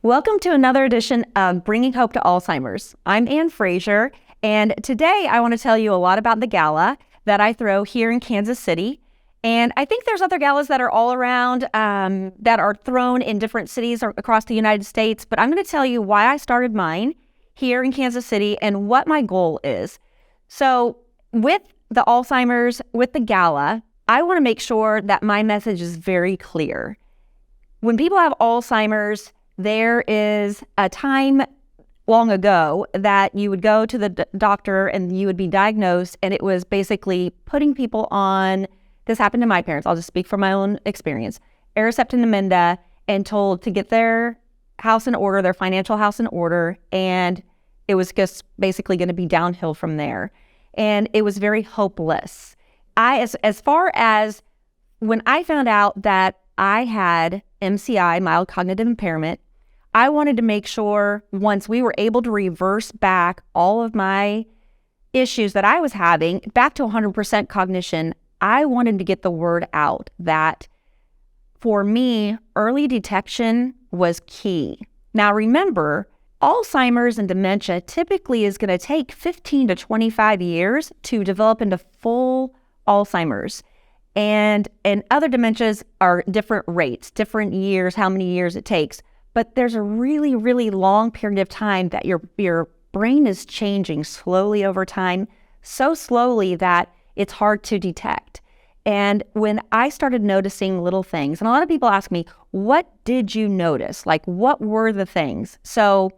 Welcome to another edition of Bringing Hope to Alzheimer's. I'm Anne Fraser, and today I want to tell you a lot about the gala that I throw here in Kansas City. And I think there's other galas that are all around that are thrown in different cities across the United States, but I'm going to tell you why I started mine here in Kansas City and what my goal is. So with the Alzheimer's, with the gala, I want to make sure that my message is very clear. When people have Alzheimer's, there is a time long ago that you would go to the doctor and you would be diagnosed, and it was basically putting people on, this happened to my parents, I'll just speak from my own experience, Aricept and Namenda, and told to get their house in order, their financial house in order, and it was just basically going to be downhill from there. And it was very hopeless. As far as when I found out that I had MCI, mild cognitive impairment, I wanted to make sure once we were able to reverse back all of my issues that I was having back to 100% cognition, I wanted to get the word out that for me, early detection was key. Now remember, Alzheimer's and dementia typically is going to take 15 to 25 years to develop into full Alzheimer's. And other dementias are different rates, different years, how many years it takes. But there's a really, really long period of time that your brain is changing slowly over time, so slowly that it's hard to detect. And when I started noticing little things, and a lot of people ask me, what did you notice? Like, what were the things? So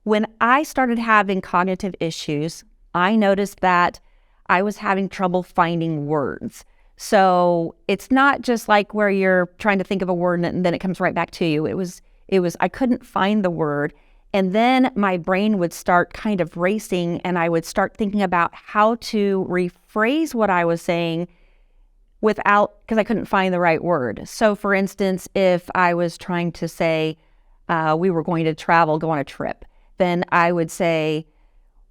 when I started having cognitive issues, I noticed that I was having trouble finding words. So it's not just like where you're trying to think of a word and then it comes right back to you. It was I couldn't find the word. And then my brain would start kind of racing, and I would start thinking about how to rephrase what I was saying because I couldn't find the right word. So for instance, if I was trying to say we were going to go on a trip, then I would say,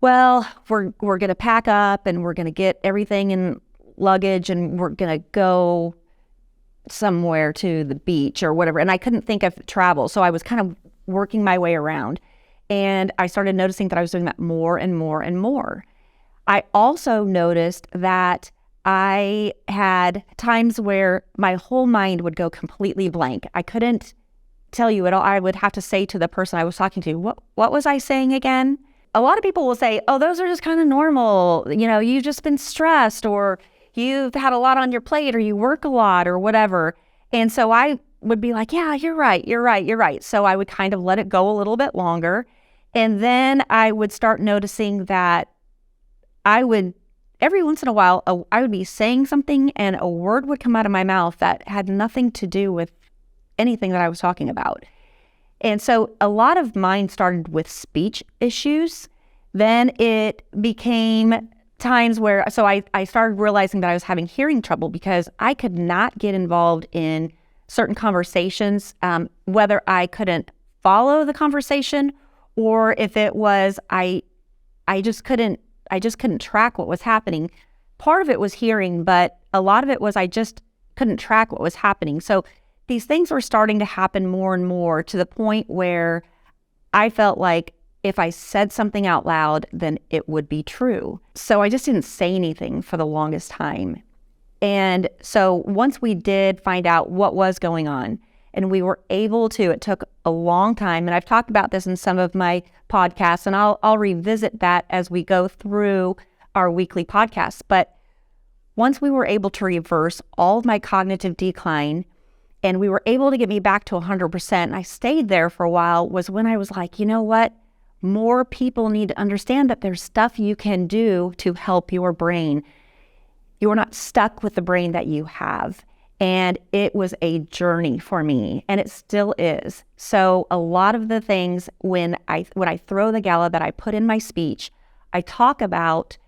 well, we're going to pack up and we're going to get everything in luggage and we're going to go somewhere to the beach or whatever. And I couldn't think of travel. So I was kind of working my way around. And I started noticing that I was doing that more and more and more. I also noticed that I had times where my whole mind would go completely blank. I couldn't tell you at all. I would have to say to the person I was talking to, what was I saying again? A lot of people will say, oh, those are just kind of normal. You've just been stressed, or you've had a lot on your plate, or you work a lot, or whatever. And so I would be like, yeah, you're right. So I would kind of let it go a little bit longer. And then I would start noticing that every once in a while, I would be saying something and a word would come out of my mouth that had nothing to do with anything that I was talking about. And so a lot of mine started with speech issues. Then it became times where, I started realizing that I was having hearing trouble because I could not get involved in certain conversations, whether I couldn't follow the conversation or if it was, I just couldn't track what was happening. Part of it was hearing, but a lot of it was I just couldn't track what was happening. So these things were starting to happen more and more to the point where I felt like if I said something out loud, then it would be true. So I just didn't say anything for the longest time. And so once we did find out what was going on, and we were able to, it took a long time, and I've talked about this in some of my podcasts, and I'll revisit that as we go through our weekly podcasts. But once we were able to reverse all of my cognitive decline, and we were able to get me back to 100%, and I stayed there for a while, was when I was like, you know what? More people need to understand that there's stuff you can do to help your brain. You're not stuck with the brain that you have. And it was a journey for me, and it still is. So a lot of the things when I throw the gala that I put in my speech, I talk about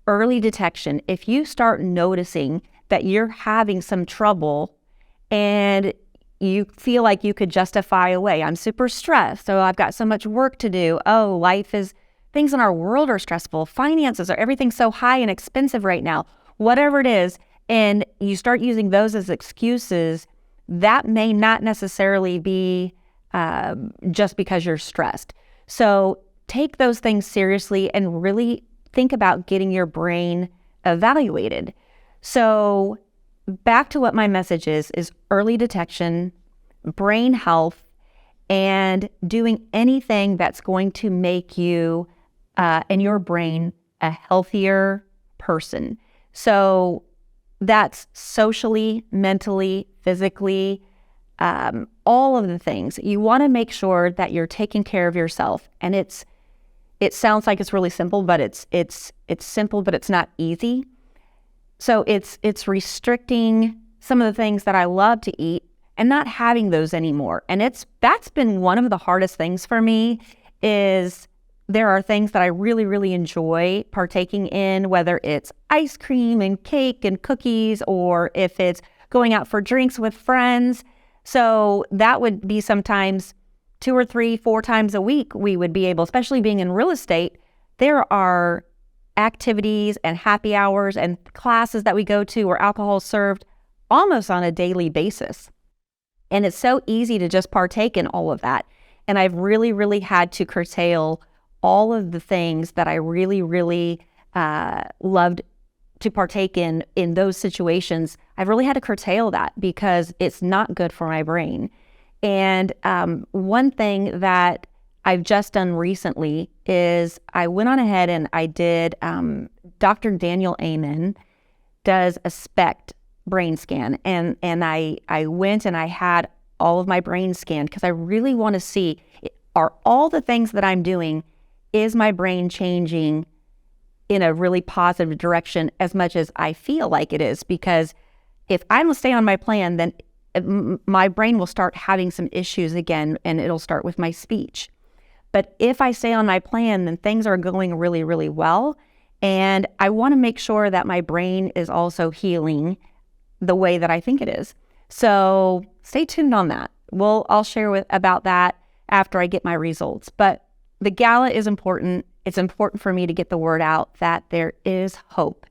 early detection. If you start noticing that you're having some trouble and you feel like you could justify away, I'm super stressed, so I've got so much work to do. Oh, things in our world are stressful. Finances everything's so high and expensive right now. Whatever it is, and you start using those as excuses, that may not necessarily be just because you're stressed. So take those things seriously and really think about getting your brain evaluated. So back to what my message is early detection, brain health, and doing anything that's going to make you and your brain a healthier person. So that's socially, mentally, physically, all of the things. You want to make sure that you're taking care of yourself. And it sounds like it's really simple, but it's simple, but it's not easy. So it's restricting some of the things that I love to eat and not having those anymore. And that's been one of the hardest things for me. Is there are things that I really, really enjoy partaking in, whether it's ice cream and cake and cookies, or if it's going out for drinks with friends. So that would be sometimes 2 or 3, 4 times a week we would be able, especially being in real estate, there are activities and happy hours and classes that we go to where alcohol is served almost on a daily basis. And it's so easy to just partake in all of that. And I've really, really had to curtail all of the things that I really, really loved to partake in those situations. I've really had to curtail that because it's not good for my brain. And one thing that I've just done recently is I went on ahead and I did, Dr. Daniel Amen does a SPECT brain scan. And I went and I had all of my brain scanned because I really want to see, are all the things that I'm doing, is my brain changing in a really positive direction as much as I feel like it is? Because if I'm to stay on my plan, then my brain will start having some issues again, and it'll start with my speech. But if I stay on my plan, then things are going really, really well. And I want to make sure that my brain is also healing the way that I think it is. So stay tuned on that. I'll share about that after I get my results. But the gala is important. It's important for me to get the word out that there is hope.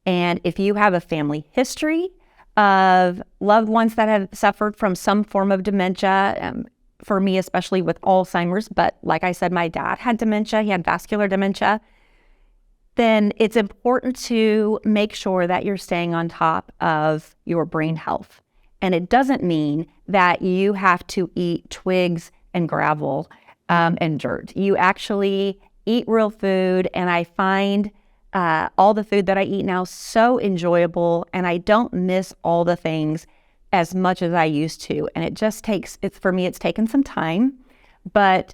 And if you have a family history of loved ones that have suffered from some form of dementia, for me, especially with Alzheimer's, but like I said, my dad had dementia, he had vascular dementia, then it's important to make sure that you're staying on top of your brain health. And it doesn't mean that you have to eat twigs and gravel and dirt. You actually eat real food, and I find all the food that I eat now so enjoyable, and I don't miss all the things as much as I used to. And it just for me, it's taken some time, but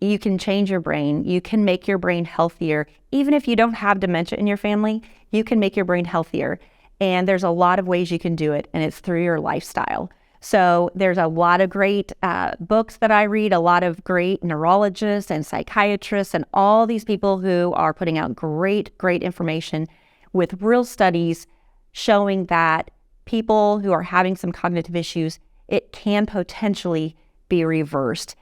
you can change your brain. You can make your brain healthier. Even if you don't have dementia in your family, you can make your brain healthier. And there's a lot of ways you can do it, and it's through your lifestyle. So there's a lot of great books that I read, a lot of great neurologists and psychiatrists and all these people who are putting out great information with real studies showing that people who are having some cognitive issues, it can potentially be reversed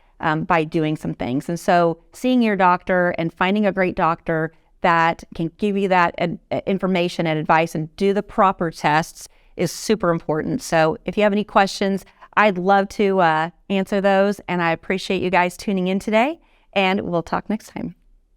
by doing some things. And so seeing your doctor and finding a great doctor that can give you that information and advice and do the proper tests is super important. So if you have any questions, I'd love to answer those. And I appreciate you guys tuning in today, and we'll talk next time.